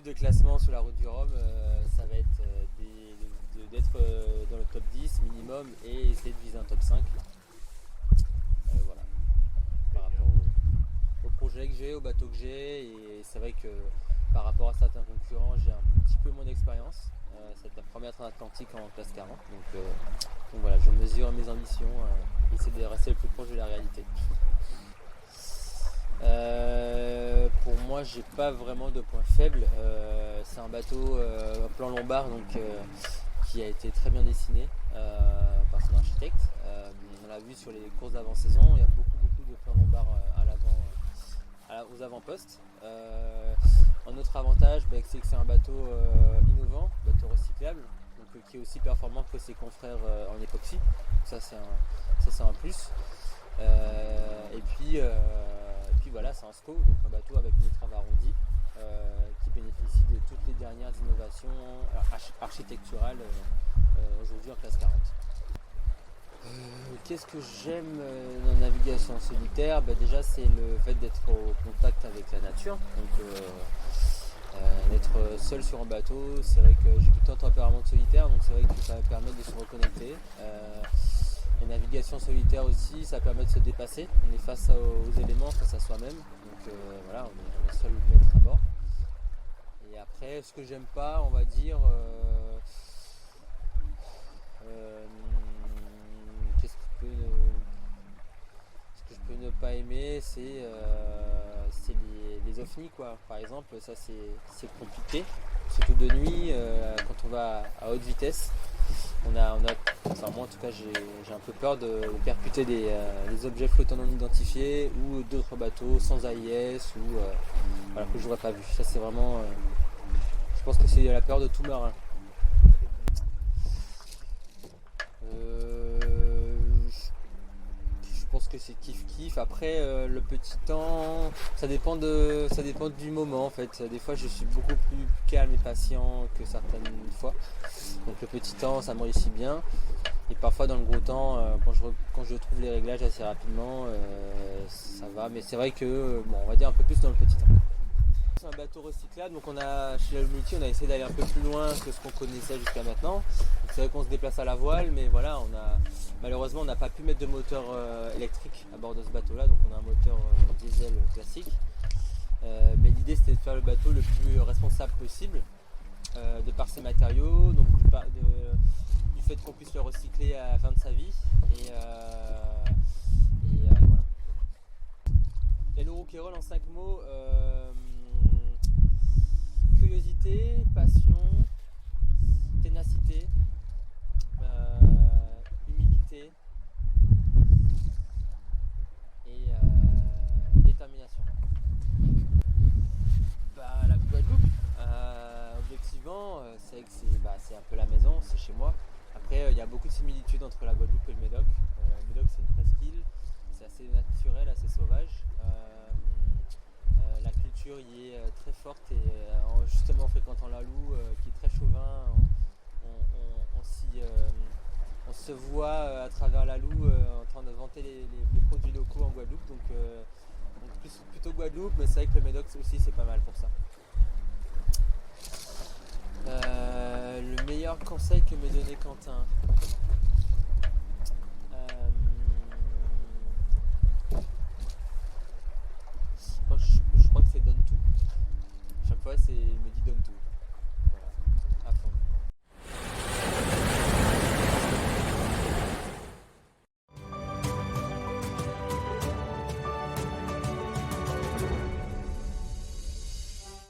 objectif de classement sur la route du Rhum, ça va être d'être dans le top 10 minimum et essayer de viser un top 5. Voilà. Par rapport au projet que j'ai, au bateau que j'ai, et c'est vrai que par rapport à certains concurrents, j'ai un petit peu moins d'expérience. C'est la première transatlantique en classe 40, donc voilà, je mesure mes ambitions, essayer de rester le plus proche de la réalité. Pour moi, j'ai pas vraiment de point faible. C'est un bateau plan lombard, qui a été très bien dessiné par son architecte. On l'a vu sur les courses d'avant-saison, il y a beaucoup de plans lombards à l'avant, aux avant-postes. Un autre avantage, c'est que c'est un bateau innovant, bateau recyclable, qui est aussi performant que ses confrères en époxy. Ça c'est un plus. Et puis voilà, c'est un SCO, donc un bateau avec une étrave arrondie qui bénéficie de toutes les dernières innovations architecturales aujourd'hui en classe 40. Qu'est-ce que j'aime dans la navigation en solitaire? Déjà, c'est le fait d'être au contact avec la nature. D'être seul sur un bateau, c'est vrai que j'ai plutôt un tempérament de solitaire, donc c'est vrai que ça va permettre de se reconnecter. La navigation solitaire aussi, ça permet de se dépasser. On est face aux éléments, face à soi-même. Voilà, on est seul maître à bord. Et après, ce que j'aime pas, on va dire, ce que je peux ne pas aimer, c'est les ovnis, quoi. Par exemple, ça c'est compliqué, surtout de nuit, quand on va à haute vitesse. Enfin, moi en tout cas, j'ai un peu peur de percuter des objets flottants non identifiés ou d'autres bateaux sans AIS que je n'aurais pas vu. Ça c'est vraiment, je pense que c'est la peur de tout marin. Je pense que c'est kiff. Après, le petit temps, ça dépend du moment en fait. Des fois, je suis beaucoup plus calme et patient que certaines fois. Donc le petit temps, ça me réussit bien. Et parfois dans le gros temps, quand je trouve les réglages assez rapidement, ça va. Mais c'est vrai que, on va dire un peu plus dans le petit temps. C'est un bateau recyclable, donc chez la Multi, on a essayé d'aller un peu plus loin que ce qu'on connaissait jusqu'à maintenant. Donc c'est vrai qu'on se déplace à la voile, mais voilà, malheureusement on n'a pas pu mettre de moteur électrique à bord de ce bateau-là, donc on a un moteur diesel classique. Mais l'idée c'était de faire le bateau le plus responsable possible, de par ses matériaux, donc du fait qu'on puisse le recycler à la fin de sa vie. Voilà. Et le Rouquayrol en 5 mots. Curiosité, passion, ténacité, humilité et détermination. La Guadeloupe, objectivement, c'est vrai que c'est un peu la maison, c'est chez moi. Après, il y a beaucoup de similitudes entre la Guadeloupe et le Médoc. Le Médoc, c'est une presqu'île, c'est assez naturel, assez sauvage. La culture y est très forte et justement en fréquentant la Loue, qui est très chauvin, on se voit à travers la Loue en train de vanter les produits locaux en Guadeloupe. Donc plutôt Guadeloupe, mais c'est vrai que le Médoc aussi c'est pas mal pour ça. Le meilleur conseil que m'ait donné Quentin,